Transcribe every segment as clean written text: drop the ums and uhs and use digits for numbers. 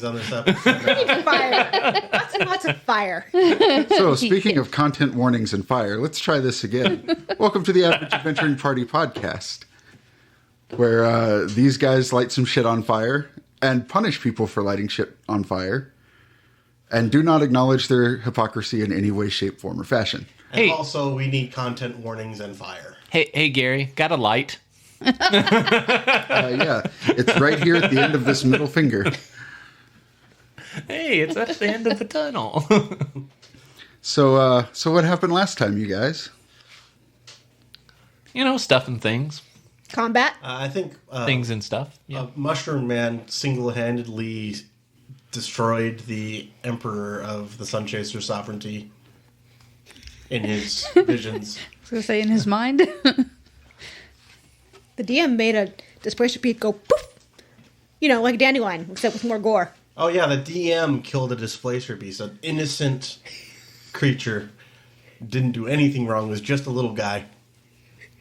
on this episode. Fire. Lots and lots of fire. So, speaking of content warnings and fire, let's try this again. Welcome to the Average Adventuring Party podcast, where these guys light some shit on fire and punish people for lighting shit on fire, and do not acknowledge their hypocrisy in any way, shape, form, or fashion. And also, we need content warnings and fire. Hey, Gary, got a light? Yeah, it's right here at the end of this middle finger. Hey, it's at the end of the tunnel. So what happened last time, you guys? Stuff and things. Combat. I think Things and stuff. Yeah. Mushroom Man single-handedly destroyed the Emperor of the Sun Chaser sovereignty in his visions. I was going to say in his mind. The DM made a displacer piece go poof. Like a dandelion, except with more gore. Oh yeah, the DM killed a displacer beast. An innocent creature. Didn't do anything wrong. Was just a little guy.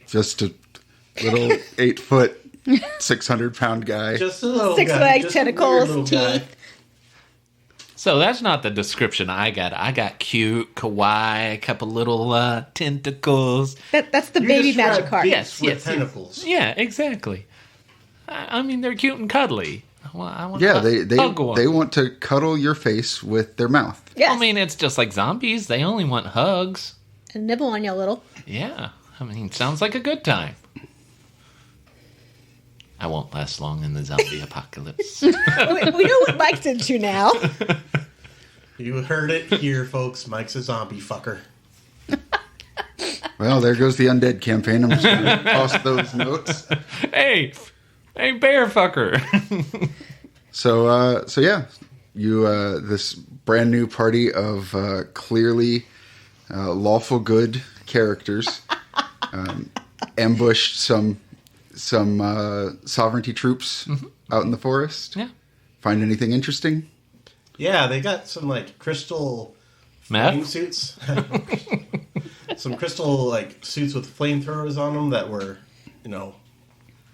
Just a little 8-foot, 600-pound guy. Just a little Six guy. legs, Just a weird tentacles, little guy. teeth. So that's not the description I got. I got cute, kawaii, a couple little tentacles. That's the You baby described magic card. beasts with tentacles. Yeah, exactly. I mean, they're cute and cuddly. I want Yeah, to hug one. they want to cuddle your face with their mouth. Yes. I mean, it's just like zombies. They only want hugs. And nibble on you a little. Yeah. I mean, sounds like a good time. I won't last long in the zombie apocalypse. we know what Mike's into now. You heard it here, folks. Mike's a zombie fucker. Well, there goes the undead campaign. I'm just going to toss those notes. Hey, bear fucker. So yeah, you this brand new party of clearly lawful good characters ambushed some sovereignty troops out in the forest. Yeah. Find anything interesting? Yeah, they got some crystal flame Meth? suits. Some crystal suits with flamethrowers on them that were,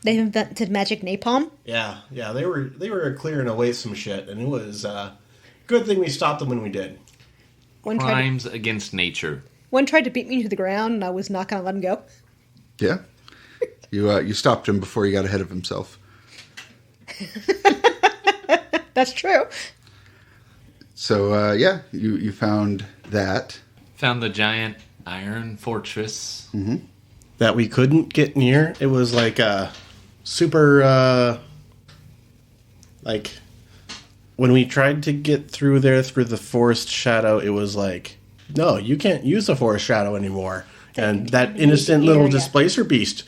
They invented magic napalm. yeah, they were clearing away some shit, and it was good thing we stopped them when we did. One Crimes against nature. tried to beat me to the ground, and I was not going to let him go. Yeah. You stopped him before he got ahead of himself. That's true. So yeah, you found that. Found the giant iron fortress. That we couldn't get near. It was super when we tried to get through there through the forest shadow, it was no, you can't use the forest shadow anymore. And that innocent little displacer beast,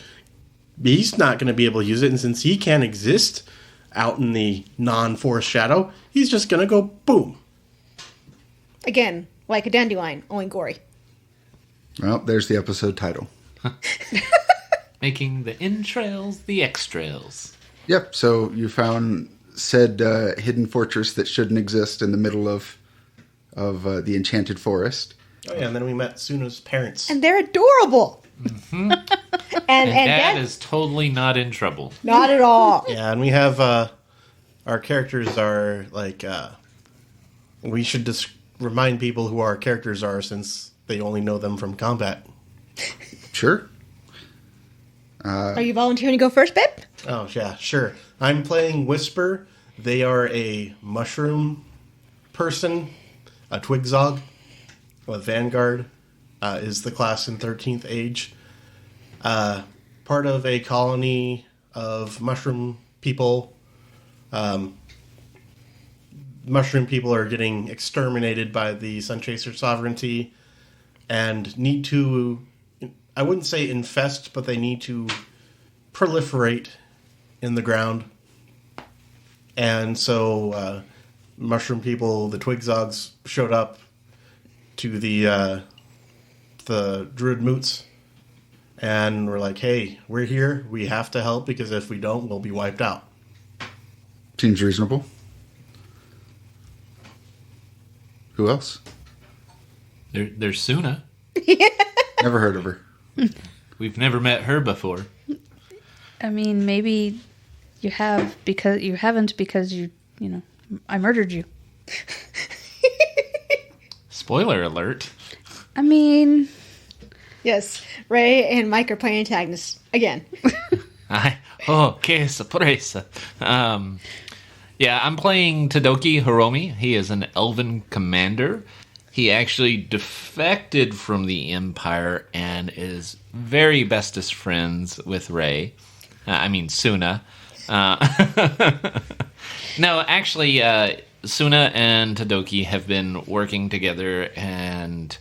he's not going to be able to use it. And since he can't exist out in the non-forest shadow, he's just going to go boom. Again, like a dandelion, only gory. Well, there's the episode title. Making the entrails the extrails. Yep. So you found said hidden fortress that shouldn't exist in the middle of the enchanted forest. Oh yeah, and then we met Suna's parents. And they're adorable. Mm-hmm. and Dad is totally not in trouble. not at all. Yeah, and we have our characters are we should just remind people who our characters are since they only know them from combat. Sure. Are you volunteering to go first, babe? Oh yeah, sure. I'm playing Whisper. They are a mushroom person, a twigzog. With Vanguard is the class in 13th Age. Part of a colony of mushroom people. Mushroom people are getting exterminated by the Sun Chaser sovereignty and need to, I wouldn't say infest, but they need to proliferate in the ground. And so mushroom people, the twigzogs, showed up to the druid moots, and we're like, hey, we're here, we have to help, because if we don't, we'll be wiped out. Seems reasonable. Who else? There's Suna. Never heard of her. We've never met her before. I mean, maybe you have because you haven't because you I murdered you. Spoiler alert. I mean, Yes, Ray and Mike are playing antagonists again. Que sorpresa. Yeah, I'm playing Todoki Hiromi. He is an elven commander. He actually defected from the Empire and is very bestest friends with Ray. Suna. No, actually, Suna and Todoki have been working together and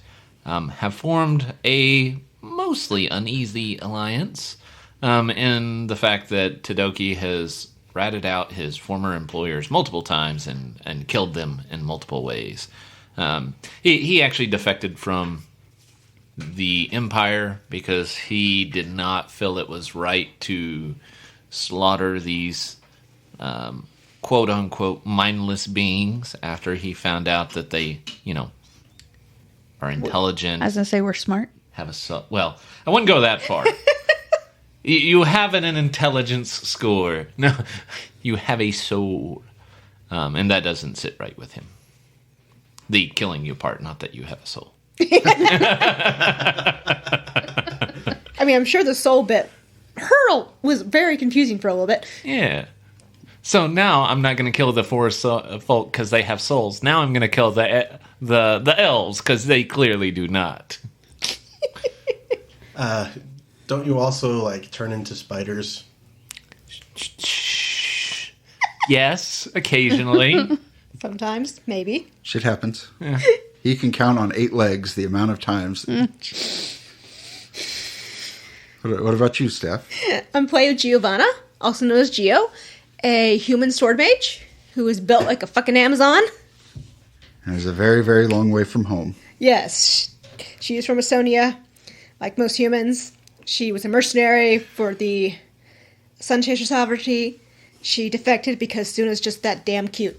have formed a mostly uneasy alliance in the fact that Todoki has ratted out his former employers multiple times and killed them in multiple ways. He actually defected from the Empire because he did not feel it was right to slaughter these quote-unquote mindless beings after he found out that they, are intelligent. I was going to say we're smart. Have a soul. Well, I wouldn't go that far. You have an intelligence score. No, you have a soul. And that doesn't sit right with him. The killing you part, not that you have a soul. I'm sure the soul bit was very confusing for a little bit. Yeah. So now I'm not going to kill the forest folk because they have souls. Now I'm going to kill the elves because they clearly do not. Don't you also turn into spiders? Yes, occasionally. Sometimes, maybe. Shit happens. Yeah. He can count on 8 legs the amount of times. What about you, Steph? I'm playing Giovanna, also known as Gio, a human sword mage who is built like a fucking Amazon. And is a very, very long way from home. Yes, she is from Estonia, like most humans. She was a mercenary for the Sun Chaser Sovereignty. She defected because Suna's just that damn cute.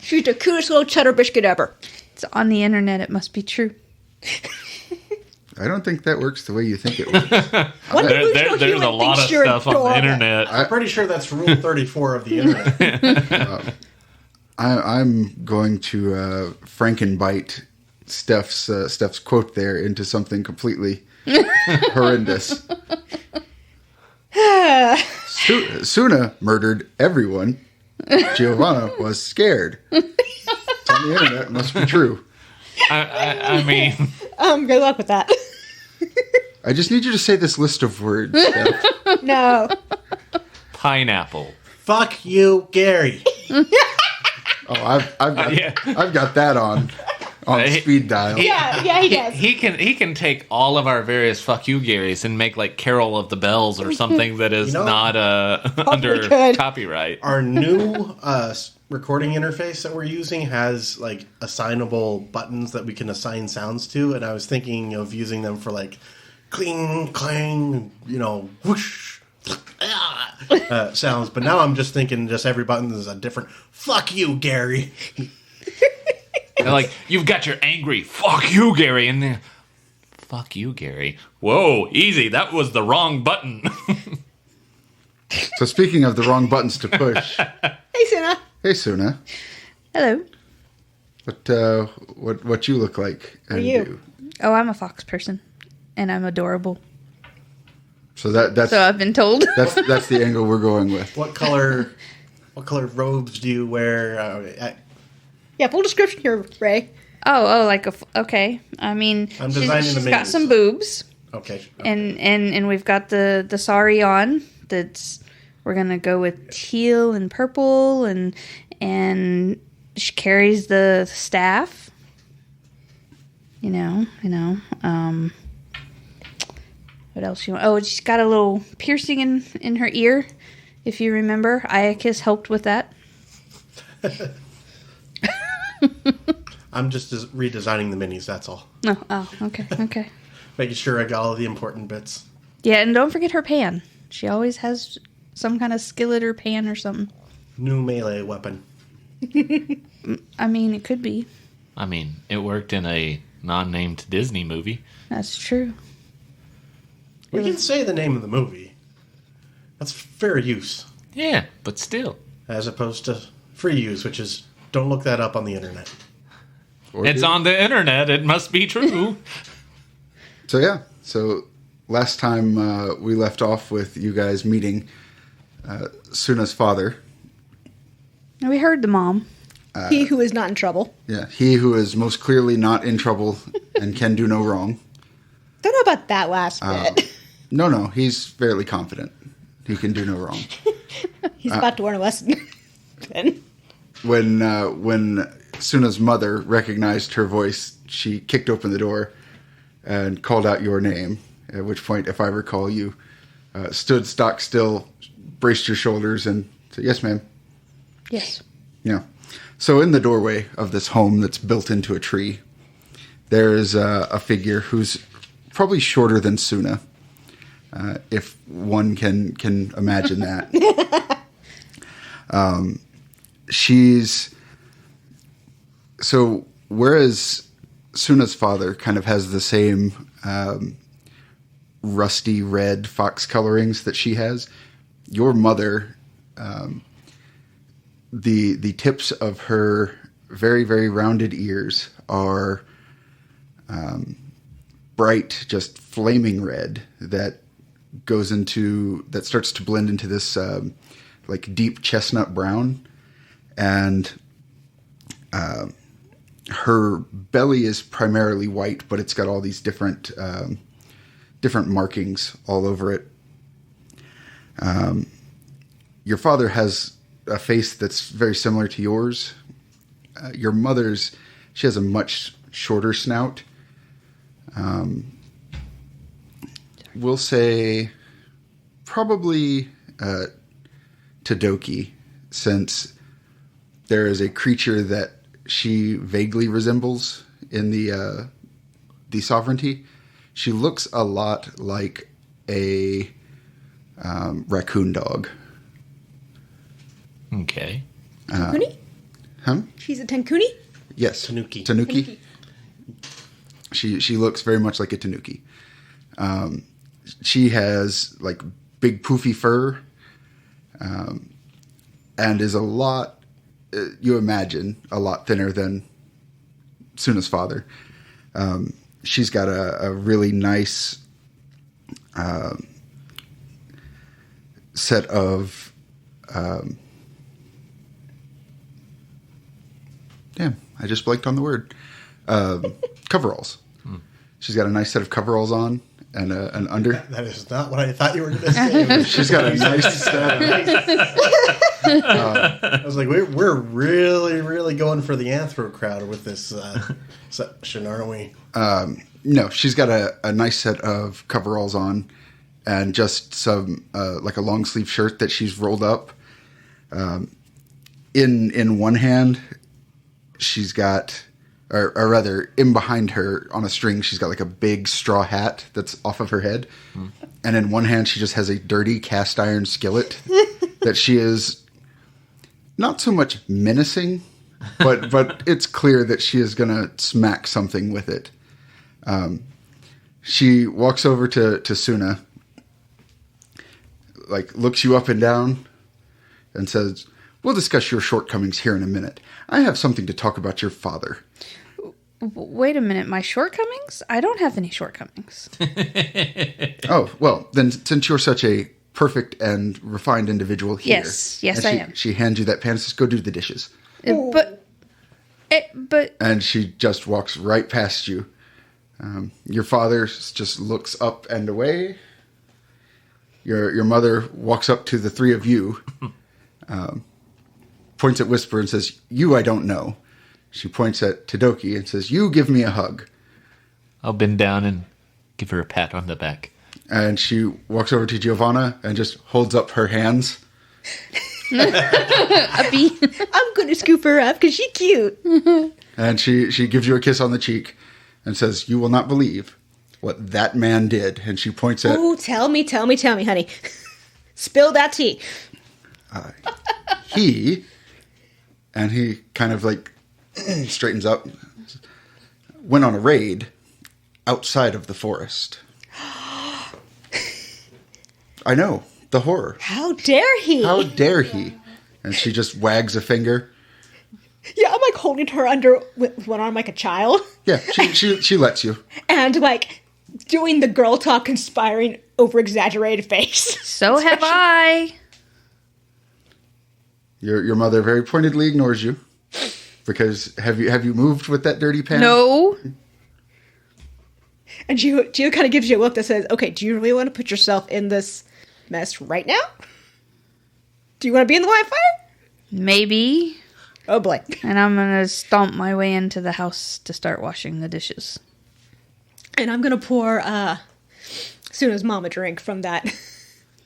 She's the cutest little cheddar biscuit ever. It's on the internet. It must be true. I don't think that works the way you think it works. There's a lot of stuff on the internet. I'm pretty sure that's Rule 34 of the internet. I'm going to Frankenbite Steph's quote there into something completely horrendous. Suna murdered everyone. Giovanna was scared. It's on the internet. It must be true. I mean... Good luck with that. I just need you to say this list of words, Steph. No. Pineapple. Fuck you, Gary. Oh, I've got that on speed dial. Yeah, he does. He can take all of our various fuck you Garys and make Carol of the Bells or something that is not under copyright. Our new recording interface that we're using has assignable buttons that we can assign sounds to, and I was thinking of using them for cling, clang, whoosh sounds. But now I'm just thinking every button is a different fuck you, Gary. You've got your angry fuck you, Gary, and then fuck you, Gary. Whoa, easy. That was the wrong button. So speaking of the wrong buttons to push. Hey, Suna. Hey, Suna. Hello. What you look like and Who are you? do. Oh, I'm a fox person, and I'm adorable. So that's So I've been told. that's the angle we're going with. What color robes do you wear? Yeah, full description here, Ray. Okay. I mean, I'm designing she's the got menus. some boobs, Okay. and we've got the sari on. We're gonna go with teal and purple, and she carries the staff. What else you want? Oh, she's got a little piercing in her ear. If you remember, Iacus helped with that. I'm just redesigning the minis, that's all. Oh, okay. Making sure I got all the important bits. Yeah, and don't forget her pan. She always has some kind of skillet or pan or something. New melee weapon. I mean, it could be. I mean, it worked in a non-named Disney movie. That's true. We can say the name of the movie. That's fair use. Yeah, but still. as opposed to free use, which is don't look that up on the internet. It's on the internet. It must be true. So yeah. So last time we left off with you guys meeting Suna's father. And we heard the mom. He who is not in trouble. Yeah, he who is most clearly not in trouble and can do no wrong. Don't know about that last bit. No, he's fairly confident. He can do no wrong. He's about to learn a lesson. Then. When Suna's mother recognized her voice, she kicked open the door and called out your name, at which point, if I recall, you stood stock still, braced your shoulders, and said, "Yes, ma'am." Yes. Yeah. So in the doorway of this home that's built into a tree, there is a figure who's probably shorter than Suna, if one can imagine that. So whereas Suna's father kind of has the same rusty red fox colorings that she has, your mother, the tips of her very, very rounded ears are bright, just flaming red that starts to blend into this like deep chestnut brown, and her belly is primarily white, but it's got all these different markings all over it. Your father has a face that's very similar to yours. Your mother's, she has a much shorter snout. We'll say probably Todoki, since there is a creature that she vaguely resembles in the sovereignty. She looks a lot like a raccoon dog. Okay. Tenkuni? Huh? She's a Tenkuni? Yes. Tanuki. She looks very much like a tanuki. She has like big poofy fur, and is a lot, you imagine, a lot thinner than Suna's father. She's got a really nice set of damn, I just blanked on the word. Coveralls. She's got a nice set of coveralls on and an under. That is not what I thought you were going to say. She's got a nice set. I was like, we're really, really going for the anthro crowd with this section, aren't we? No, she's got a nice set of coveralls on and just some like a long sleeve shirt that she's rolled up. In one hand, she's got, or rather, in behind her on a string, she's got like a big straw hat that's off of her head. And in one hand, she just has a dirty cast iron skillet that she is not so much menacing, but it's clear that she is going to smack something with it. She walks over to Suna, like looks you up and down, and says, "We'll discuss your shortcomings here in a minute. I have something to talk about your father." Wait a minute, my shortcomings? I don't have any shortcomings. Oh, well, then since you're such a perfect and refined individual here. Yes, I am. She hands you that pan and says, "Go do the dishes." But And she just walks right past you. Your father just looks up and away. Your mother walks up to the three of you, points at Whisper and says, "You I don't know." She points at Todoki and says, "You give me a hug." I'll bend down and give her a pat on the back. And she walks over to Giovanna and just holds up her hands. Uppy. I'm going to scoop her up because she's cute. And she gives you a kiss on the cheek and says, "You will not believe what that man did." And she points at... Oh, tell me, honey. Spill that tea. He kind of like straightens up, went on a raid outside of the forest. I know, the horror. How dare he? How dare he? And she just wags a finger. Yeah, I'm like holding her under with one arm like a child. Yeah, she lets you. And like doing the girl talk, conspiring over exaggerated face. So have I. Your mother very pointedly ignores you. Because have you moved with that dirty pan? No. And Gio kind of gives you a look that says, okay, do you really want to put yourself in this mess right now? Do you want to be in the line of fire? Maybe. Oh boy. And I'm going to stomp my way into the house to start washing the dishes. And I'm going to pour Suna's mom a drink from that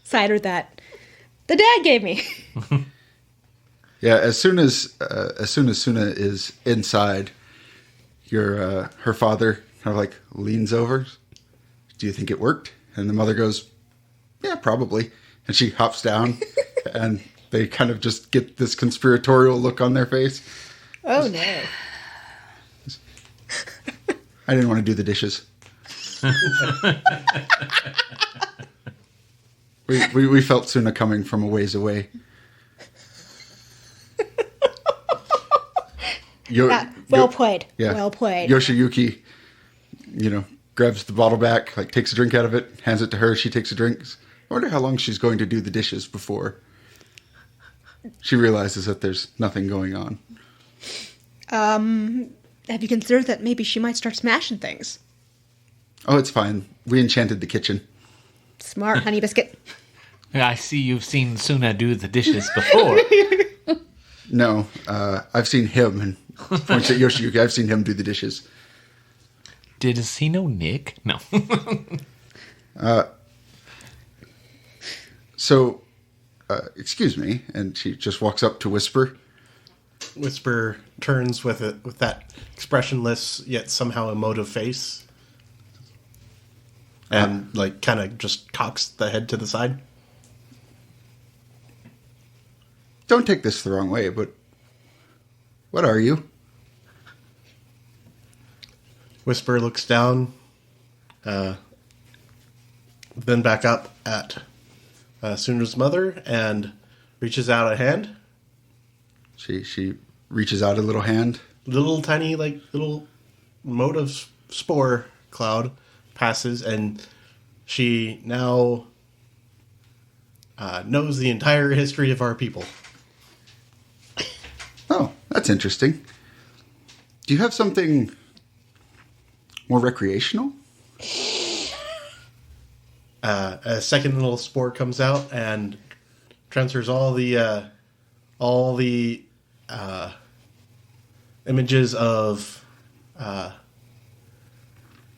cider that the dad gave me. Yeah, as soon as Suna is inside, her father kind of like leans over. Do you think it worked? And the mother goes, yeah, probably. And she hops down, and they kind of just get this conspiratorial look on their face. Oh no! I didn't want to do the dishes. we felt Suna coming from a ways away. Well played. Yeah. Well played. Yoshiyuki, grabs the bottle back, like takes a drink out of it, hands it to her. She takes a drink. I wonder how long she's going to do the dishes before she realizes that there's nothing going on. Have you considered that maybe she might start smashing things? Oh, it's fine. We enchanted the kitchen. Smart, honey biscuit. I see you've seen Suna do the dishes before. No, I've seen him, and points at Yoshiyuki. I've seen him do the dishes. Does he know Nick? No. So, excuse me, and she just walks up to Whisper. Whisper turns with that expressionless yet somehow emotive face, and kind of just cocks the head to the side. Don't take this the wrong way, but what are you? Whisper looks down, then back up at Suna's mother and reaches out a hand. She reaches out a little hand. Little tiny, little mote of spore cloud passes, and she now knows the entire history of our people. Oh, that's interesting. Do you have something more recreational? A second little spore comes out and transfers all the images of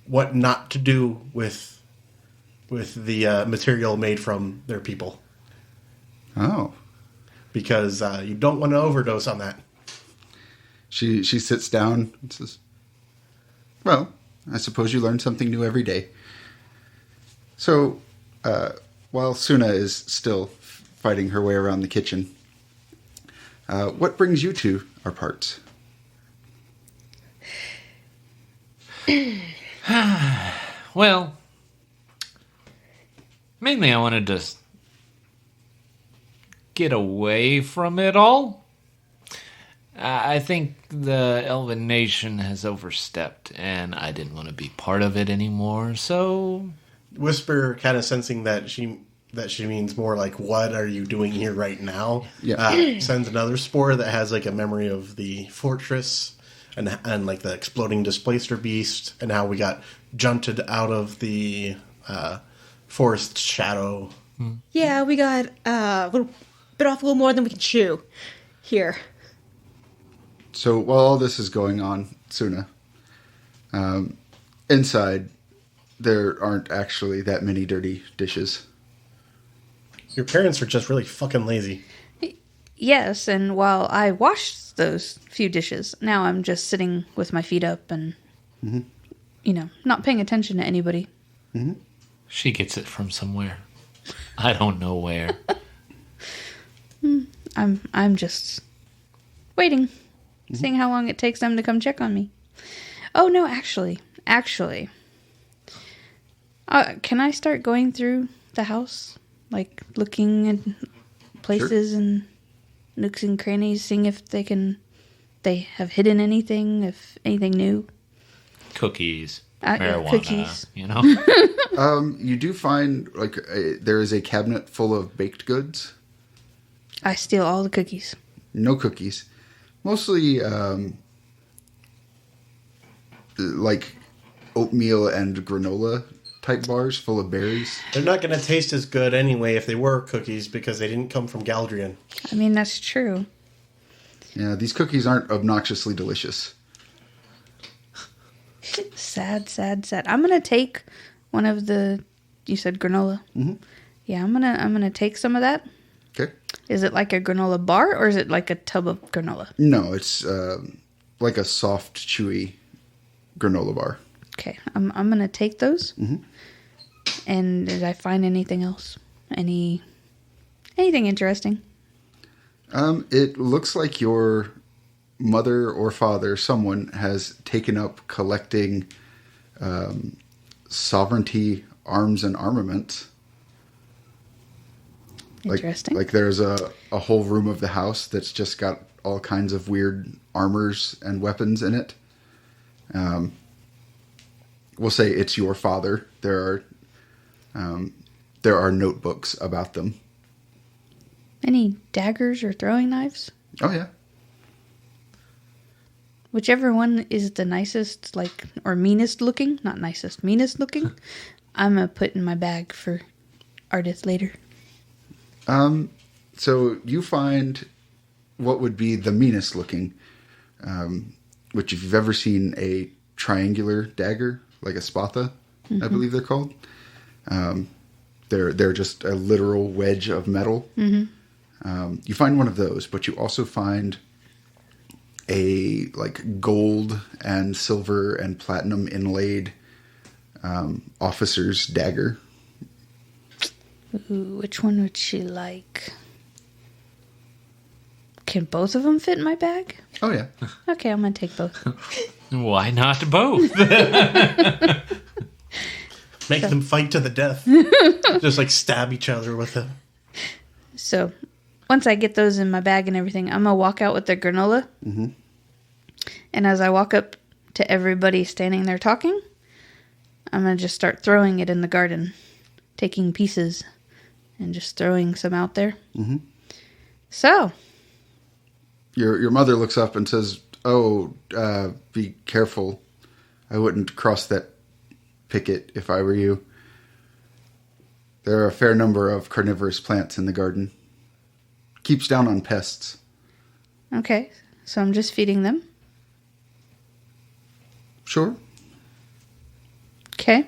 what not to do with the material made from their people. Oh. Because you don't want to overdose on that. She sits down and says, well, I suppose you learn something new every day. So, while Suna is still fighting her way around the kitchen, what brings you to our parts? Well, mainly I wanted to get away from it all. I think the Elven Nation has overstepped, and I didn't want to be part of it anymore, so... Whisper, kind of sensing that she means more like, what are you doing here right now? Yeah. Sends another spore that has a memory of the fortress and the exploding displacer beast and how we got junted out of the forest shadow. Yeah, we got bit off a little more than we can chew here. So while all this is going on, Suna, inside, there aren't actually that many dirty dishes. Your parents are just really fucking lazy. Yes, and while I washed those few dishes, now I'm just sitting with my feet up and, not paying attention to anybody. Mm-hmm. She gets it from somewhere. I don't know where. I'm just waiting, seeing how long it takes them to come check on me. Oh, no, actually, can I start going through the house? Like, looking at places and nooks and crannies, seeing if they have hidden anything, if anything new. Cookies, Yeah, marijuana, cookies. you know. You do find there is a cabinet full of baked goods. I steal all the cookies. No cookies. Mostly like oatmeal and granola type bars full of berries. They're not going to taste as good anyway if they were cookies because they didn't come from Galdrian. I mean, that's true. Yeah, these cookies aren't obnoxiously delicious. Sad, sad, sad. I'm gonna take one of the. You said granola. Mm-hmm. Yeah, I'm gonna take some of that. Okay. Is it like a granola bar or is it like a tub of granola? No, it's like a soft, chewy granola bar. Okay, I'm gonna take those. Mm-hmm. And did I find anything else? Anything interesting? It looks like your mother or father, someone, has taken up collecting sovereignty arms and armaments. Interesting. Like there's a whole room of the house that's just got all kinds of weird armors and weapons in it. We'll say it's your father. There are notebooks about them. Any daggers or throwing knives? Oh yeah. Whichever one is the nicest, or meanest looking, not nicest, meanest looking, I'm gonna put in my bag for Ardith later. So you find what would be the meanest looking, which if you've ever seen a triangular dagger, like a spatha, I believe they're called. They're just a literal wedge of metal. Mm-hmm. You find one of those, but you also find a gold and silver and platinum inlaid officer's dagger. Ooh, which one would she like? Can both of them fit in my bag? Oh yeah. Okay, I'm gonna take both. Why not both? Make them fight to the death. Just stab each other with them. So, once I get those in my bag and everything, I'm gonna walk out with the granola. Mm-hmm. And as I walk up to everybody standing there talking, I'm gonna just start throwing it in the garden, taking pieces and just throwing some out there. Mm-hmm. So, your mother looks up and says, "Oh, be careful. I wouldn't cross that picket if I were you. There are a fair number of carnivorous plants in the garden. Keeps down on pests." okay, so I'm just feeding them. Sure. Okay.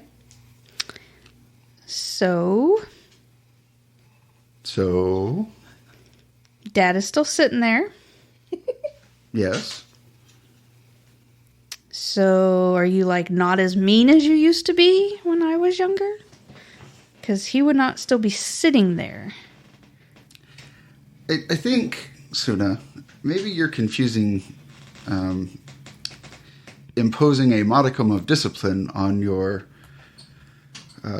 So, Dad is still sitting there. Yes. So, are you not as mean as you used to be when I was younger? Because he would not still be sitting there. I think, Suna, maybe you're confusing imposing a modicum of discipline on your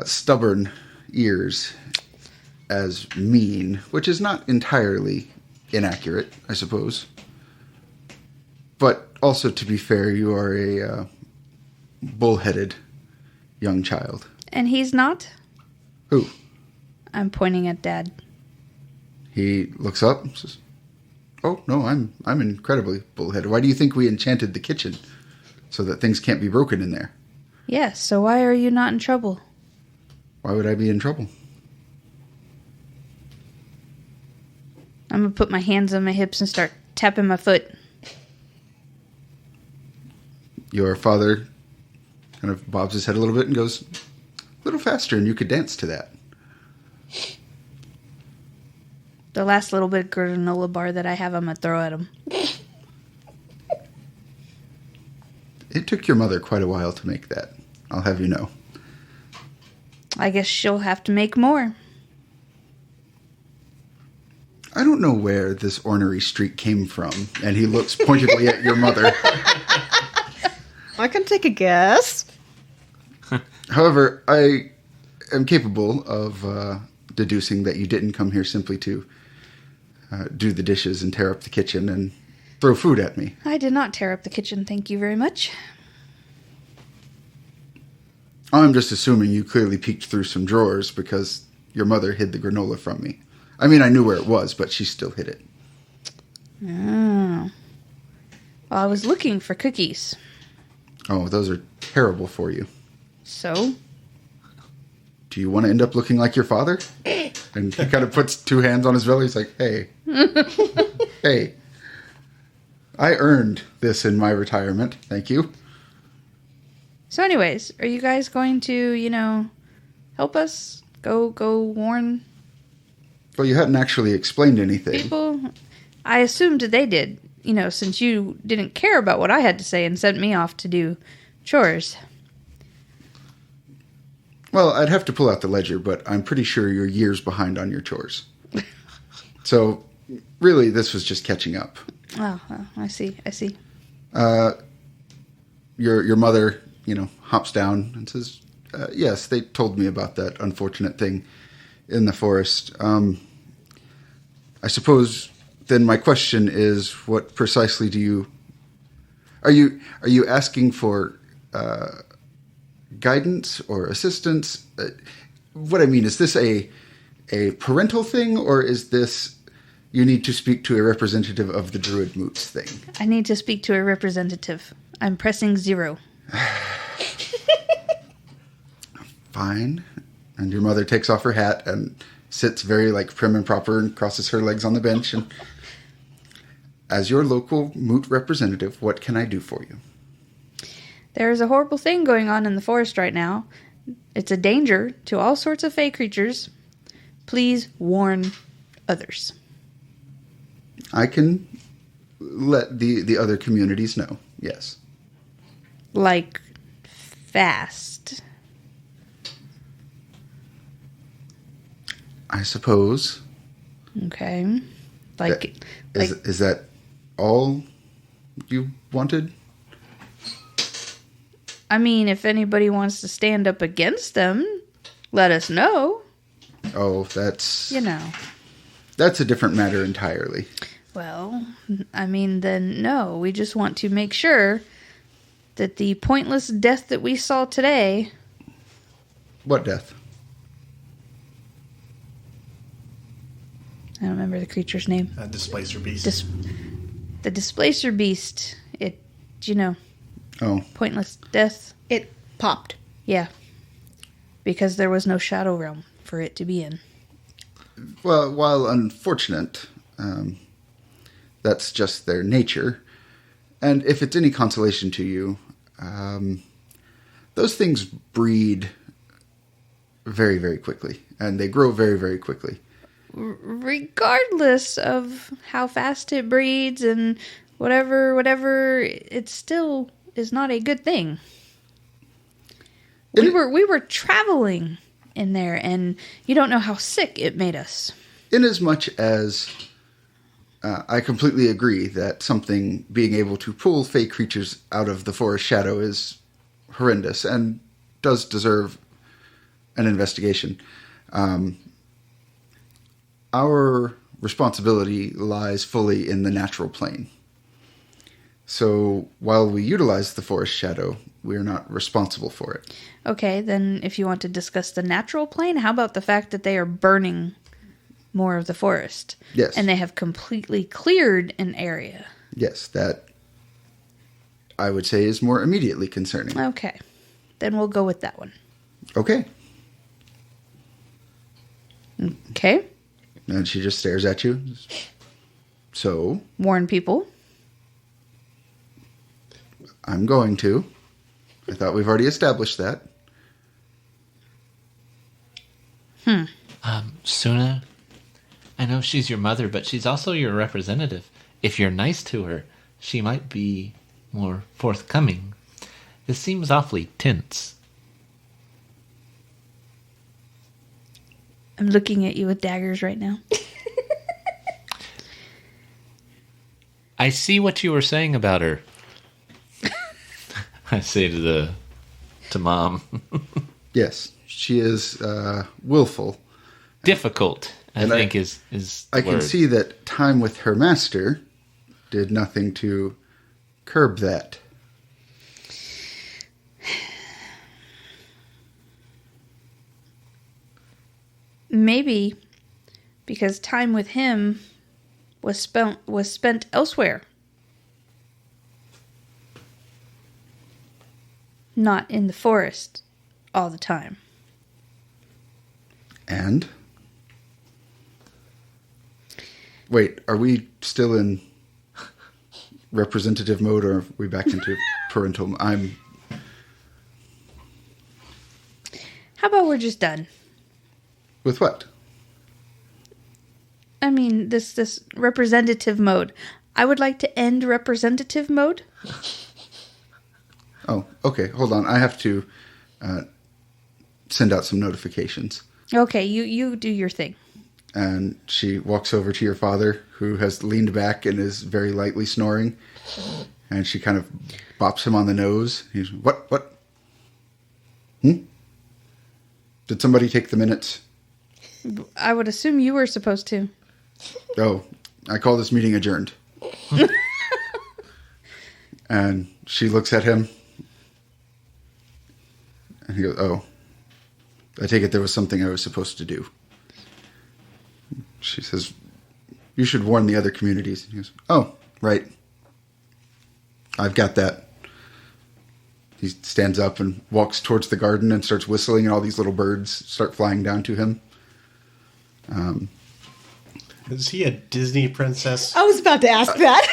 stubborn ears as mean, which is not entirely inaccurate, I suppose. But also, to be fair, you are a bullheaded young child. And he's not? Who? I'm pointing at Dad. He looks up and says, "Oh, no, I'm incredibly bullheaded. Why do you think we enchanted the kitchen? So that things can't be broken in there." Yes, so why are you not in trouble? Why would I be in trouble? I'm going to put my hands on my hips and start tapping my foot. Your father kind of bobs his head a little bit and goes, "A little faster and you could dance to that." The last little bit of granola bar that I have, I'm going to throw at him. It took your mother quite a while to make that, I'll have you know. I guess she'll have to make more. I don't know where this ornery streak came from. And he looks pointedly at your mother. I can take a guess. However, I am capable of deducing that you didn't come here simply to do the dishes and tear up the kitchen and throw food at me. I did not tear up the kitchen, thank you very much. I'm just assuming you clearly peeked through some drawers because your mother hid the granola from me. I mean, I knew where it was, but she still hid it. Oh. Well, I was looking for cookies. Oh, those are terrible for you. So? Do you want to end up looking like your father? And he kind of puts two hands on his belly. He's like, hey. Hey. I earned this in my retirement. Thank you. So anyways, are you guys going to, help us? Go warn Well, you hadn't actually explained anything. people? I assumed they did, since you didn't care about what I had to say and sent me off to do chores. Well, I'd have to pull out the ledger, but I'm pretty sure you're years behind on your chores. So, really, this was just catching up. Oh, I see. Your mother, hops down and says, yes, they told me about that unfortunate thing in the forest. I suppose then my question is, what precisely are you asking for guidance or assistance? What I mean, is this a parental thing, or is this you need to speak to a representative of the Druid Moots thing? I need to speak to a representative. I'm pressing 0. Fine. And your mother takes off her hat and sits very prim and proper and crosses her legs on the bench. And as your local moot representative, what can I do for you? There's a horrible thing going on in the forest right now. It's a danger to all sorts of fey creatures. Please warn others. I can let the other communities know, yes. Fast. I suppose. Okay. Is that all you wanted? I mean, if anybody wants to stand up against them, let us know. Oh, that's a different matter entirely. Well, I mean, then no. We just want to make sure that the pointless death that we saw today... What death? I don't remember the creature's name. Displacer beast. The Displacer Beast. Oh. Pointless death. It popped. Yeah. Because there was no Shadow Realm for it to be in. Well, while unfortunate, that's just their nature. And if it's any consolation to you, those things breed very, very quickly. And they grow very, very quickly. Regardless of how fast it breeds and whatever, it still is not a good thing. We were traveling in there, and you don't know how sick it made us. Inasmuch as I completely agree that something being able to pull fey creatures out of the forest shadow is horrendous and does deserve an investigation. Our responsibility lies fully in the natural plane. So while we utilize the forest shadow, we are not responsible for it. Okay, then if you want to discuss the natural plane, how about the fact that they are burning more of the forest? Yes. And they have completely cleared an area. Yes, that I would say is more immediately concerning. Okay, then we'll go with that one. Okay. Okay. And she just stares at you. So? Warn people. I'm going to. I thought we've already established that. Suna, I know she's your mother, but she's also your representative. If you're nice to her, she might be more forthcoming. This seems awfully tense. I'm looking at you with daggers right now. I see what you were saying about her. I say to Mom. Yes, she is willful. Difficult I think is I the can word. see that time with her master did nothing to curb that. Maybe because time with him was spent elsewhere. Not in the forest all the time. And? Wait, are we still in representative mode or are we back into parental? How about we're just done? With what? I mean, this representative mode. I would like to end representative mode. Oh, okay. Hold on. I have to send out some notifications. Okay, you do your thing. And she walks over to your father, who has leaned back and is very lightly snoring. And she kind of bops him on the nose. He's, what? Did somebody take the minutes? I would assume you were supposed to. Oh, I call this meeting adjourned. And she looks at him. And he goes, oh, I take it there was something I was supposed to do. She says, you should warn the other communities. He goes, oh, right. I've got that. He stands up and walks towards the garden and starts whistling, and all these little birds start flying down to him. Is he a Disney princess? I was about to ask that.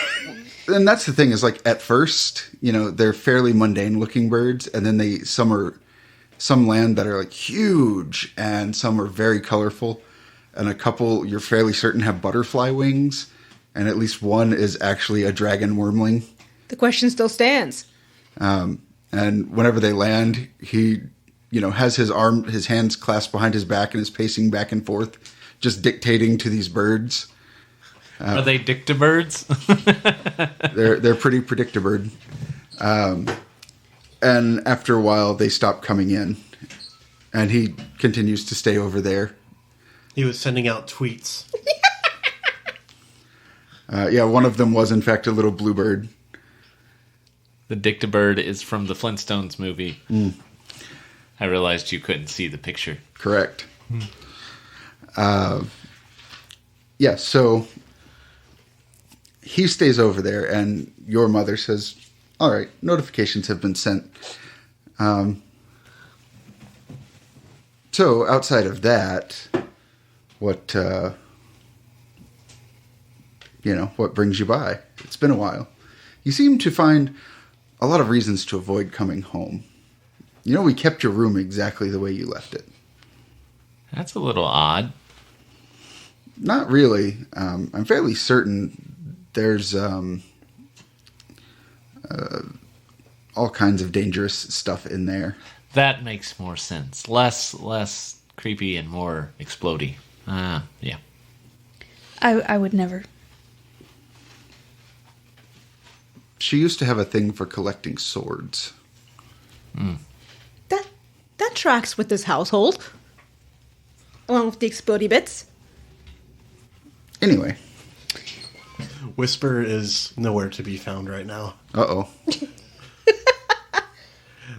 And that's the thing is, like, at first, you know, they're fairly mundane looking birds, and then some land that are like huge, and some are very colorful, and a couple you're fairly certain have butterfly wings, and at least one is actually a dragon wormling. The question still stands. And whenever they land, he, you know, has his hands clasped behind his back and is pacing back and forth, just dictating to these birds. Are they dictabirds? They're pretty predictabird. And after a while, they stop coming in, and he continues to stay over there. He was sending out tweets. Yeah, one of them was in fact a little bluebird. The dictabird is from the Flintstones movie. I realized you couldn't see the picture. Correct. Yeah, so he stays over there, and your mother says, all right, notifications have been sent. So outside of that, what brings you by? It's been a while. You seem to find a lot of reasons to avoid coming home. You know, we kept your room exactly the way you left it. That's a little odd. Not really. I'm fairly certain there's all kinds of dangerous stuff in there. That makes more sense. Less creepy and more explodey. Yeah. I would never. She used to have a thing for collecting swords. That tracks with this household. Along with the explodey bits. Anyway. Whisper is nowhere to be found right now. Uh-oh.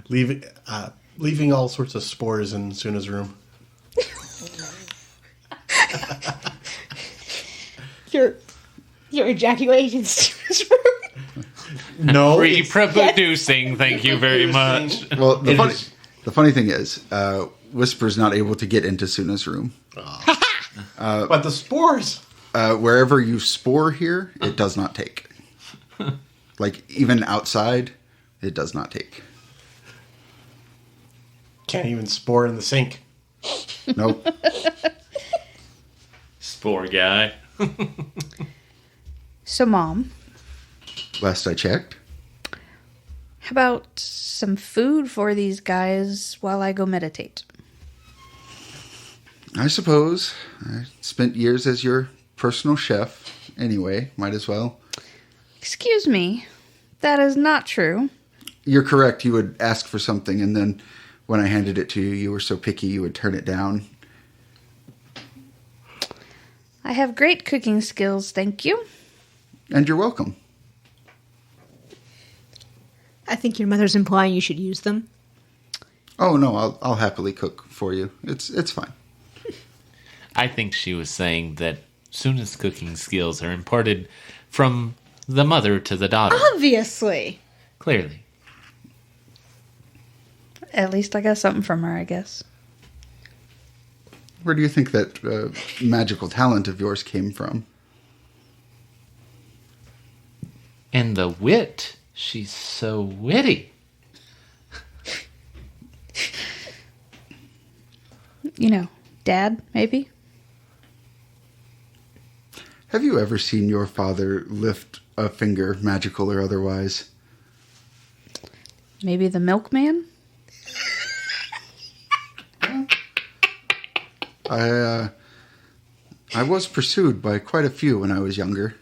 Leaving all sorts of spores in Suna's room. You're ejaculating Stu's room. No. Reproducing, thank you very much. Well, the funny thing is, Whisper's not able to get into Suna's room. But the spores. Wherever you spore here, it does not take. Like, even outside, it does not take. Can't even spore in the sink. Nope. Spore guy. So, Mom, Last I checked. how about some food for these guys while I go meditate? I suppose. I spent years as your personal chef. Anyway, might as well. Excuse me, that is not true. You're correct. You would ask for something, and then when I handed it to you, you were so picky you would turn it down. I have great cooking skills, thank you. And you're welcome. I think your mother's implying you should use them. Oh no, I'll happily cook for you. It's fine. I think she was saying that Suna's cooking skills are imparted from the mother to the daughter. Obviously. Clearly. At least I got something from her, I guess. Where do you think that magical talent of yours came from? And the wit. She's so witty. You know, Dad, maybe? Have you ever seen your father lift a finger, magical or otherwise? Maybe the milkman? I was pursued by quite a few when I was younger.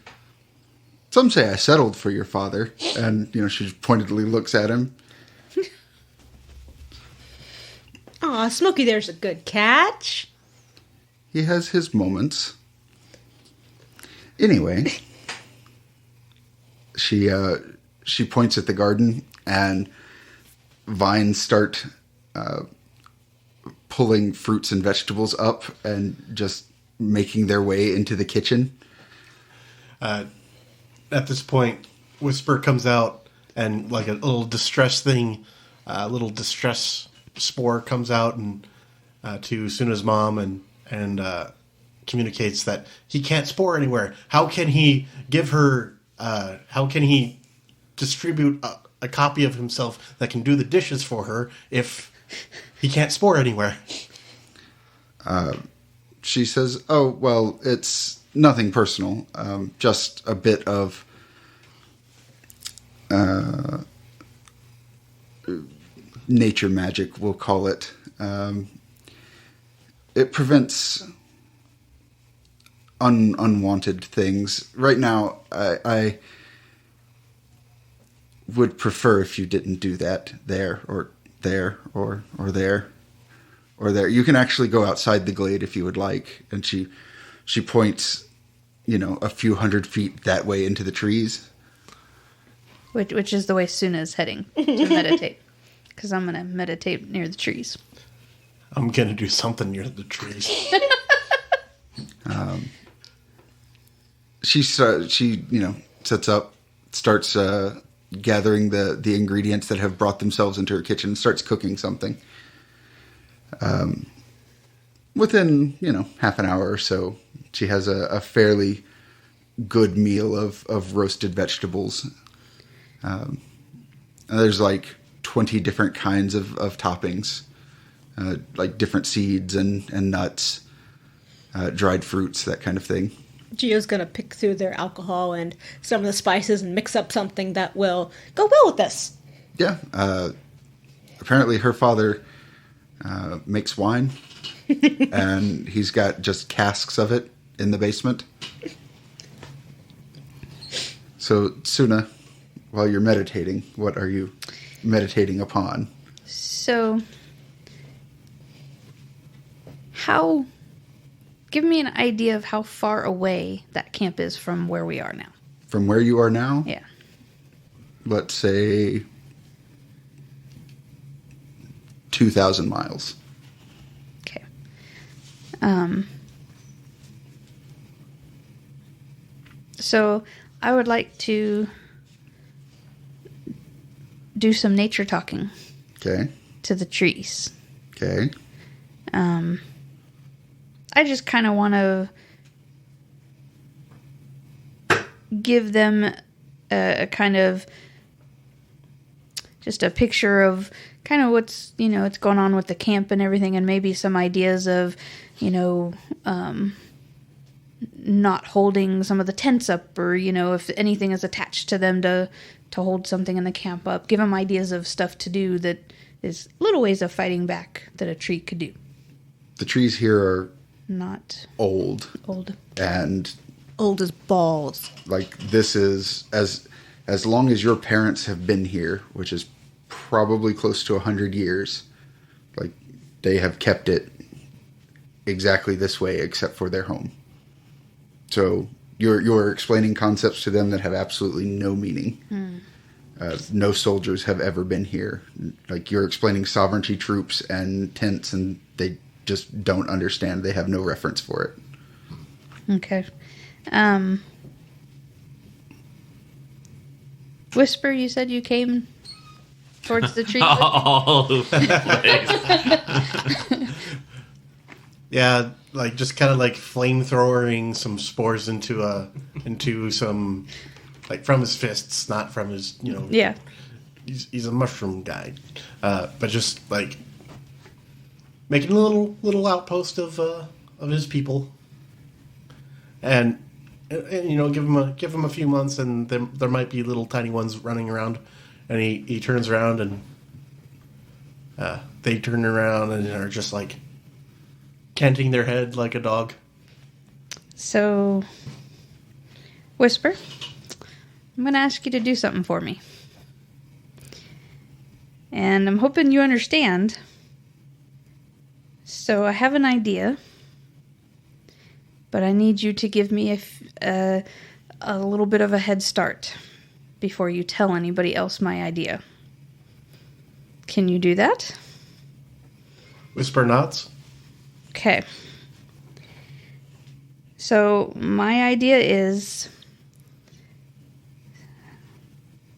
Some say I settled for your father, and, she pointedly looks at him. Aw, Smokey there's a good catch. He has his moments. Anyway, she points at the garden, and vines start pulling fruits and vegetables up and just making their way into the kitchen. At this point, Whisper comes out, and like a little distress thing, a little distress spore comes out and to Suna's mom and communicates that he can't spore anywhere. How can he give her? How can he distribute a copy of himself that can do the dishes for her if he can't spore anywhere? She says, "Oh well, it's nothing personal. Just a bit of." Nature magic, we'll call it. It prevents unwanted things. Right now, I would prefer if you didn't do that there or there or there or there. You can actually go outside the glade if you would like. And she points, a few 100 feet that way into the trees. Which is the way Suna's heading to meditate. Because I'm going to meditate near the trees. I'm going to do something near the trees. She sets up, starts gathering the ingredients that have brought themselves into her kitchen, and starts cooking something. Within, half an hour or so, she has a fairly good meal of roasted vegetables. There's like 20 different kinds of toppings, like different seeds and nuts, dried fruits, that kind of thing. Gio's gonna pick through their alcohol and some of the spices and mix up something that will go well with this. Yeah. Apparently her father makes wine, and he's got just casks of it in the basement. So, Suna, while you're meditating, what are you meditating upon? So, give me an idea of how far away that camp is from where we are now. From where you are now? Yeah. Let's say 2,000 miles. Okay. So I would like to do some nature talking. Okay. To the trees. Okay. I just kind of want to give them a kind of just a picture of kind of what's going on with the camp and everything, and maybe some ideas of, not holding some of the tents up, or, if anything is attached to them to hold something in the camp up. Give them ideas of stuff to do that is little ways of fighting back that a tree could do. The trees here are Not old. old. And Old as balls. like this is as long as your parents have been here, which is probably close to 100 years, like they have kept it exactly this way except for their home. So you're explaining concepts to them that have absolutely no meaning. No soldiers have ever been here. Like, you're explaining sovereignty troops and tents, and they just don't understand. They have no reference for it. Okay. Whisper, you said you came towards the tree? All over the place. Yeah, like just kind of like flamethrowering some spores into some, like, from his fists, not from his, Yeah. He's a mushroom guy, but just like making a little outpost of his people, and give him a few months, and there might be little tiny ones running around, and he turns around, and they turn around and are just like canting their head like a dog. So, Whisper, I'm going to ask you to do something for me. And I'm hoping you understand. So I have an idea, but I need you to give me a little bit of a head start before you tell anybody else my idea. Can you do that? Whisper nods. Okay. So my idea is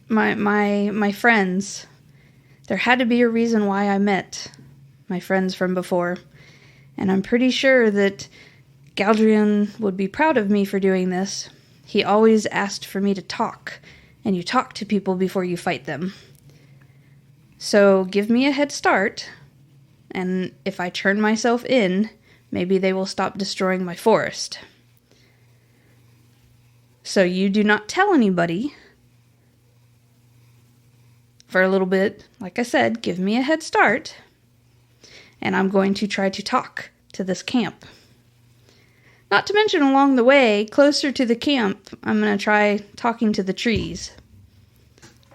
my friends. There had to be a reason why I met my friends from before, and I'm pretty sure that Galdrian would be proud of me for doing this. He always asked for me to talk, and you talk to people before you fight them. So give me a head start, and if I turn myself in, maybe they will stop destroying my forest. So you do not tell anybody for a little bit. Like I said, give me a head start, and I'm going to try to talk to this camp. Not to mention, along the way, closer to the camp, I'm going to try talking to the trees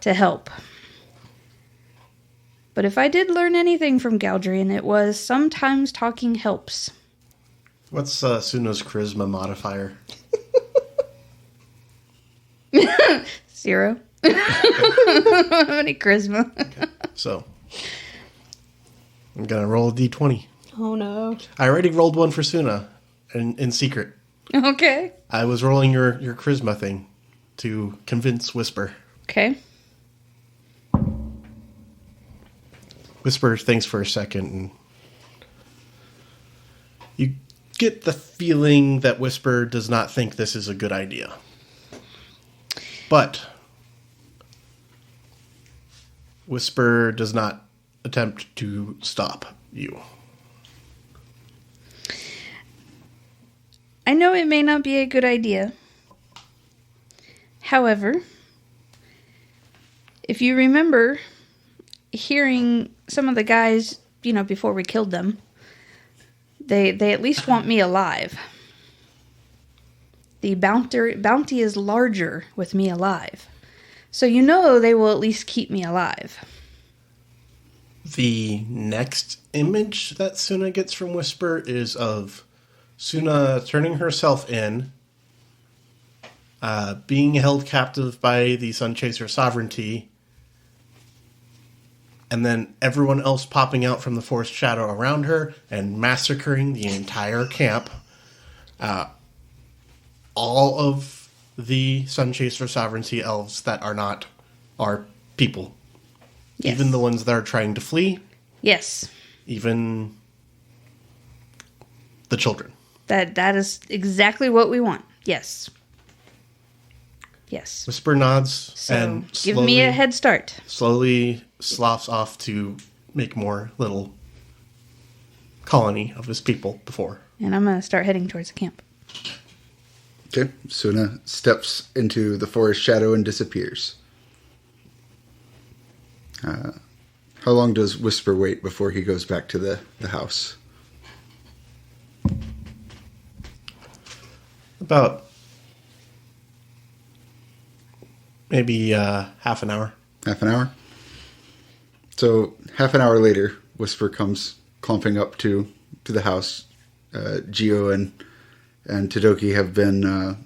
to help. But if I did learn anything from Galdrian, it was sometimes talking helps. What's Suna's charisma modifier? 0. I don't have any charisma. Okay. So, I'm going to roll a d20. Oh no. I already rolled one for Suna in secret. Okay. I was rolling your charisma thing to convince Whisper. Okay. Whisper thinks for a second, and you get the feeling that Whisper does not think this is a good idea. But Whisper does not attempt to stop you. I know it may not be a good idea. However, if you remember hearing some of the guys, before we killed them, they at least want me alive. The bounty is larger with me alive. So they will at least keep me alive. The next image that Suna gets from Whisper is of Suna turning herself in, being held captive by the Sunchaser sovereignty, and then everyone else popping out from the forest shadow around her and massacring the entire camp. All of the Sunchaser sovereignty elves that are not our people. Yes. Even the ones that are trying to flee. Yes. Even the children. That is exactly what we want. Yes. Yes. Whisper nods So and give me a head start. slowly sloughs off to make more little colony of his people before. And I'm going to start heading towards the camp. Okay, Suna steps into the forest shadow and disappears. How long does Whisper wait before he goes back to the house? About maybe half an hour. Half an hour? So, half an hour later, Whisper comes clumping up to the house. Gio and and Todoki have been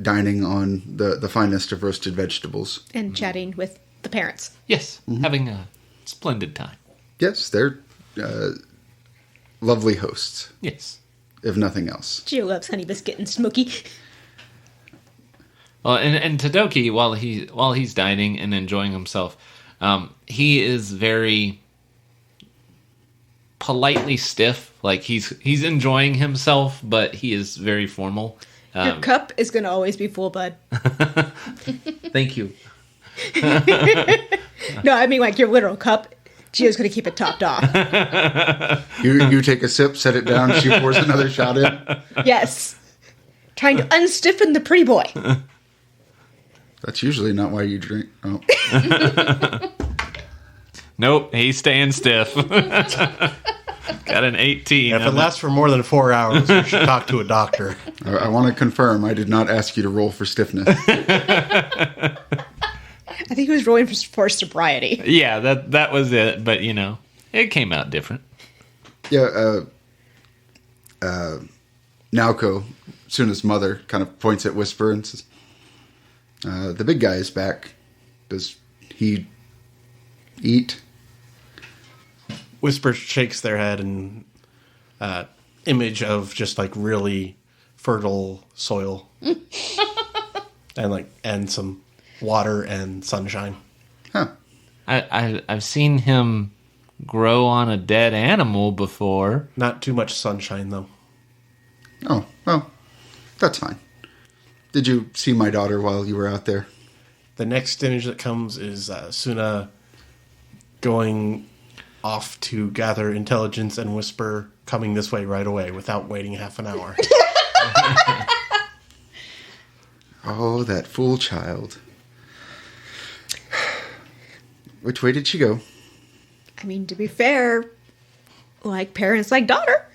dining on the finest of roasted vegetables. And chatting with the parents. Yes, having a splendid time. Yes, they're lovely hosts, Yes. if nothing else. Gio loves Honey Biscuit and Smokey. Well, and Todoki, while he's dining and enjoying himself, he is very politely stiff. Like he's enjoying himself, but he is very formal. Your cup is going to always be full, bud. Thank you. No, I mean like your literal cup. Gio's going to keep it topped off. You take a sip, set it down, she pours another shot in. Yes. Trying to unstiffen the pretty boy. That's usually not why you drink. Oh. Nope, he's staying stiff. Got an 18. If it lasts for more than 4 hours, you should talk to a doctor. I want to confirm I did not ask you to roll for stiffness. I think he was rolling for sobriety. Yeah, that was it. But, it came out different. Yeah, Naoko, Suna's mother, kind of points at Whisper and says, the big guy is back. Does he eat? Whisper shakes their head and image of just like really fertile soil and some water and sunshine. Huh. I've seen him grow on a dead animal before. Not too much sunshine though. Oh, well, that's fine. Did you see my daughter while you were out there? The next image that comes is Suna going off to gather intelligence and Whisper coming this way right away without waiting half an hour. Oh, that fool child. Which way did she go? I mean, to be fair, like parents, like daughter.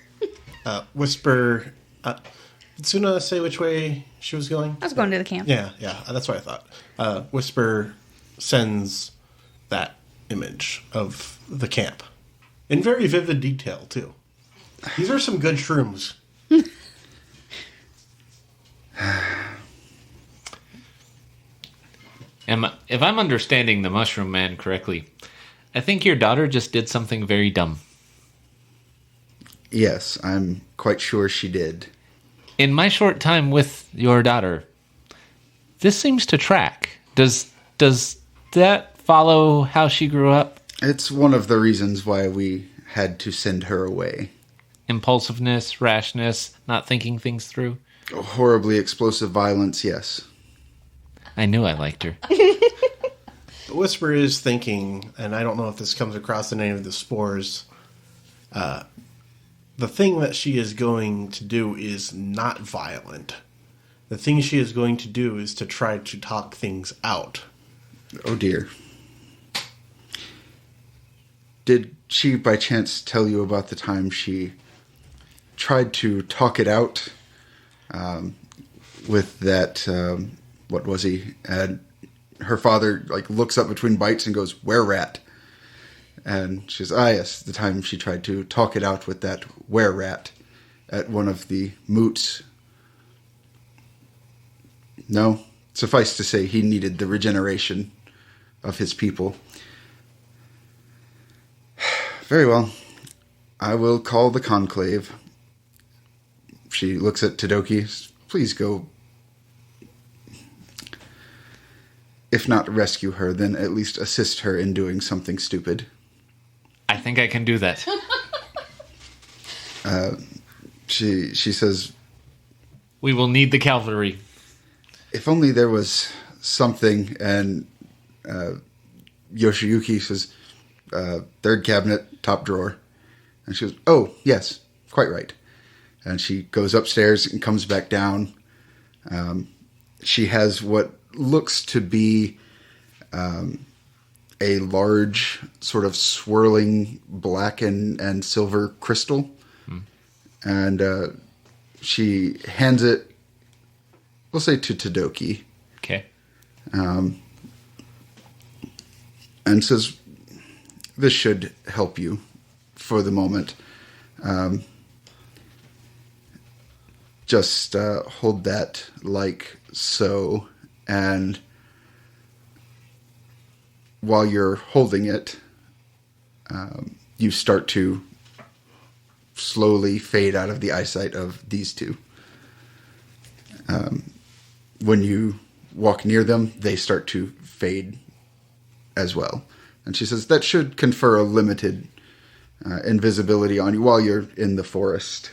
Whisper... did Suna say which way she was going? I was going to the camp. Yeah, that's what I thought. Whisper sends that image of the camp in very vivid detail, too. These are some good shrooms. If I'm understanding the Mushroom Man correctly, I think your daughter just did something very dumb. Yes, I'm quite sure she did. In my short time with your daughter, this seems to track. Does that follow how she grew up? It's one of the reasons why we had to send her away. Impulsiveness, rashness, not thinking things through? Horribly explosive violence, yes. I knew I liked her. Whisper is thinking, and I don't know if this comes across in any of the spores, the thing that she is going to do is not violent. The thing she is going to do is to try to talk things out. Oh dear. Did she by chance tell you about the time she tried to talk it out with that, what was he? And her father looks up between bites and goes, "Were-rat." And she says, yes, the time she tried to talk it out with that were-rat at one of the moots. No, suffice to say, he needed the regeneration of his people. Very well. I will call the conclave. She looks at Todoki. Please go. If not rescue her, then at least assist her in doing something stupid. I think I can do that. She says, We will need the cavalry. if only there was something, and Yoshiyuki says, third cabinet, top drawer. And she goes, oh, yes, quite right. And she goes upstairs and comes back down. She has what looks to be a large sort of swirling black and silver crystal. And she hands it, we'll say, to Todoki. Okay. And says, this should help you for the moment. just hold that like so, and while you're holding it, you start to slowly fade out of the eyesight of these two. When you walk near them, they start to fade as well. And she says that should confer a limited invisibility on you while you're in the forest.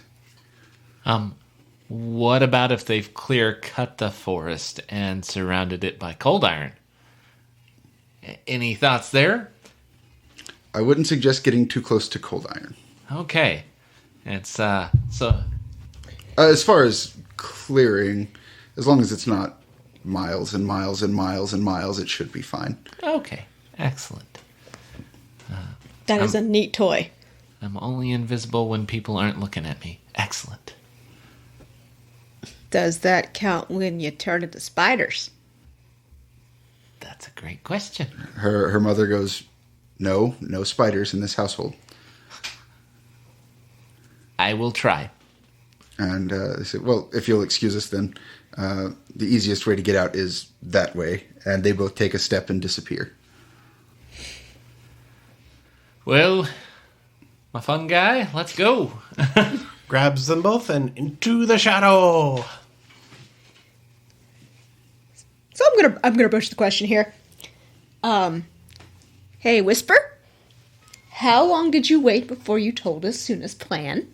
What about if they've clear cut the forest and surrounded it by cold iron? Any thoughts there? I wouldn't suggest getting too close to cold iron. Okay. It's, so... As far as clearing, as long as it's not miles and miles and miles and miles, it should be fine. Okay. Excellent. That is a neat toy. I'm only invisible when people aren't looking at me. Excellent. Does that count when you turn into spiders? That's a great question. Her mother goes, no spiders in this household. I will try. And they said, well, if you'll excuse us, then the easiest way to get out is that way. And they both take a step and disappear. Well, my fun guy, let's go. Grabs them both and into the shadow. So I'm gonna push the question here. Hey, Whisper, how long did you wait before you told us Suna's plan?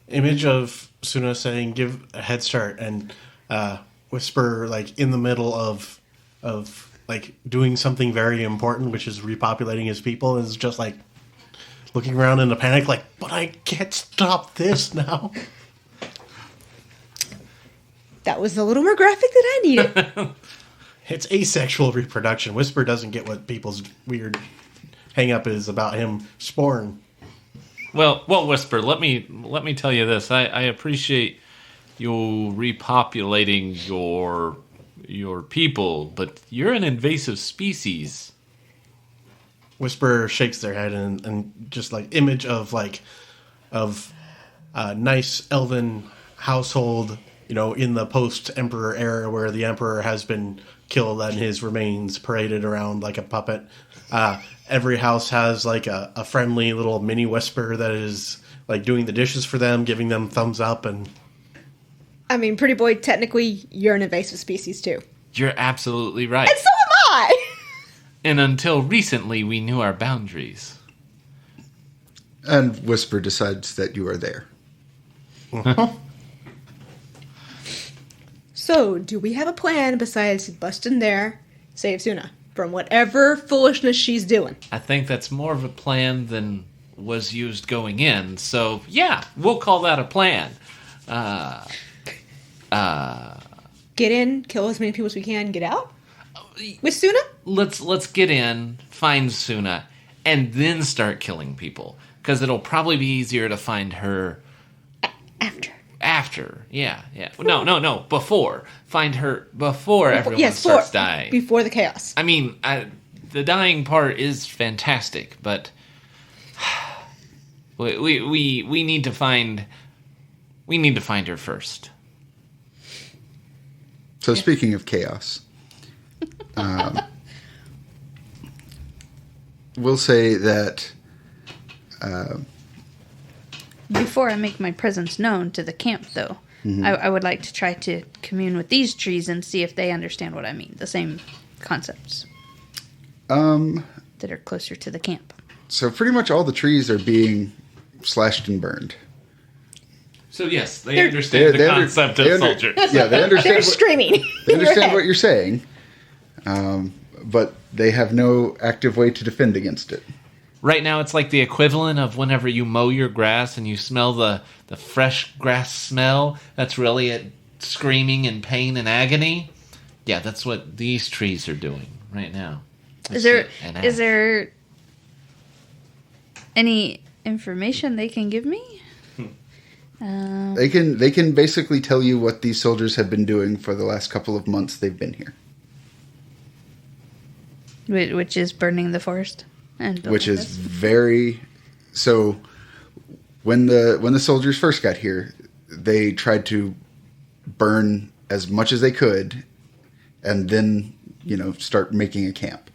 Image of Suna saying, "Give a head start," and Whisper, like in the middle of like doing something very important, which is repopulating his people, is just like looking around in a panic, like, "But I can't stop this now." That was a little more graphic than I needed. It's asexual reproduction. Whisper doesn't get what people's weird hang-up is about him sporn. Well, Whisper, let me tell you this. I appreciate you repopulating your people, but you're an invasive species. Whisper shakes their head and just like image of a nice elven household, you know, in the post-Emperor era where the Emperor has been killed and his remains paraded around like a puppet. Every house has like a friendly little mini Whisper that is like doing the dishes for them, giving them thumbs up. And I mean, pretty boy, technically, you're an invasive species too. You're absolutely right. And so am I! And until recently, we knew our boundaries. And Whisper decides that you are there. So, do we have a plan besides bust in there, save Suna from whatever foolishness she's doing? I think that's more of a plan than was used going in. So, yeah, we'll call that a plan. Get in, kill as many people as we can, get out? With Suna? Let's get in, find Suna, and then start killing people. Because it'll probably be easier to find her... After. Yeah. No. Before. Find her before everyone starts dying. Before the chaos. I mean, the dying part is fantastic, but... We need to find... We need to find her first. So speaking of chaos, we'll say that Before I make my presence known to the camp, though, I would like to try to commune with these trees and see if they understand what I mean. The same concepts that are closer to the camp. So pretty much all the trees are being slashed and burned. So yes, they understand the concept of soldiers. Yeah, they understand. They're screaming. They understand what you're saying, but they have no active way to defend against it. Right now, it's like the equivalent of whenever you mow your grass and you smell the fresh grass smell. That's really it, screaming in pain and agony. Yeah, that's what these trees are doing right now. Is there any information they can give me? They can basically tell you what these soldiers have been doing for the last couple of months they've been here. Which is burning the forest. Which is very... So, when the soldiers first got here, they tried to burn as much as they could and then, start making a camp,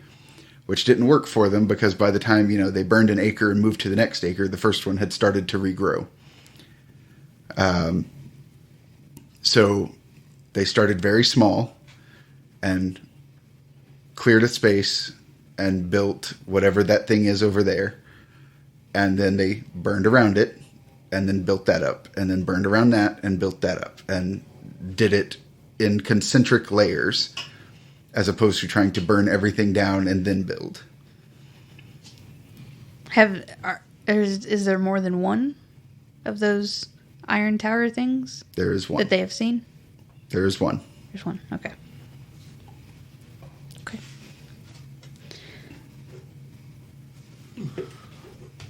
which didn't work for them because by the time, they burned an acre and moved to the next acre, the first one had started to regrow. So they started very small and cleared a space and built whatever that thing is over there. And then they burned around it and then built that up and then burned around that and built that up and did it in concentric layers as opposed to trying to burn everything down and then build. Is there more than one of those iron tower things? There is one. That they have seen? There is one. There's one. Okay.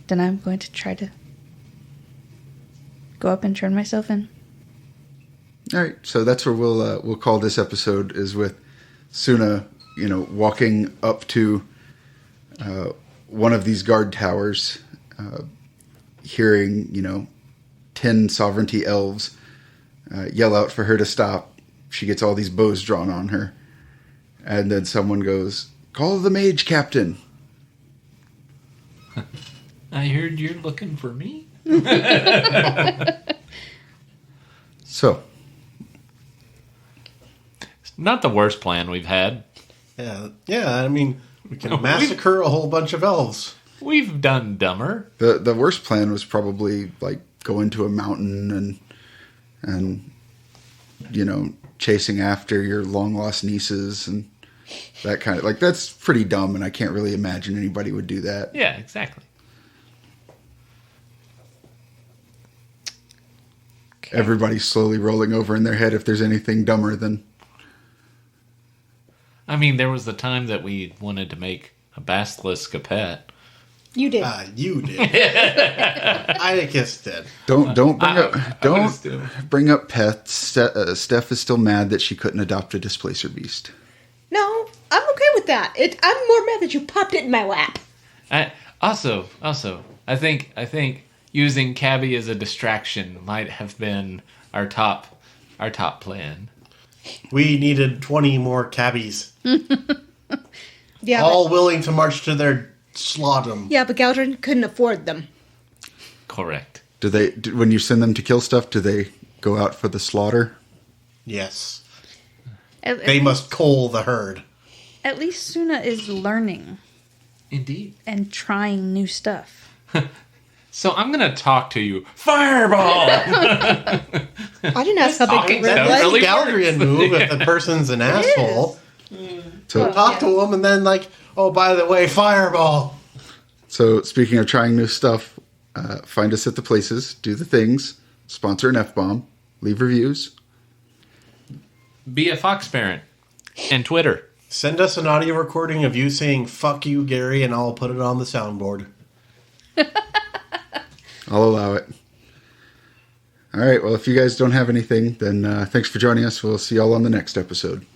Then I'm going to try to go up and turn myself in. All right, so that's where we'll call this episode, is with Suna, walking up to one of these guard towers, hearing 10 sovereignty elves yell out for her to stop. She gets all these bows drawn on her, and then someone goes, "Call the mage captain." I heard you're looking for me. So, It's not the worst plan we've had. Yeah. I mean, we can massacre a whole bunch of elves. We've done dumber. the worst plan was probably like go into a mountain and chasing after your long lost nieces and that kind of, that's pretty dumb, and I can't really imagine anybody would do that. Yeah, exactly. Okay. Everybody's slowly rolling over in their head if there's anything dumber than... I mean, there was the time that we wanted to make a basilisk a pet. You did. You did. I guess did. Don't bring up pets. Steph is still mad that she couldn't adopt a displacer beast. No, I'm okay with that. I'm more mad that you popped it in my lap. Also, I think using Cabby as a distraction might have been our top plan. We needed 20 more cabbies. Yeah, all willing to march to their slaughter. Yeah, but Galdrin couldn't afford them. Correct. When you send them to kill stuff, do they go out for the slaughter? Yes. They must cull the herd. At least Suna is learning. Indeed. And trying new stuff. So I'm going to talk to you. Fireball! I didn't ask how big the red That was. really Galdrian move if the person's an asshole. So Talk to him and then oh, by the way, fireball. So speaking of trying new stuff, find us at the places, do the things, sponsor an F-bomb, leave reviews. Be a Fox parent. And Twitter. Send us an audio recording of you saying, "Fuck you, Gary," and I'll put it on the soundboard. I'll allow it. All right, well, if you guys don't have anything, then thanks for joining us. We'll see y'all on the next episode.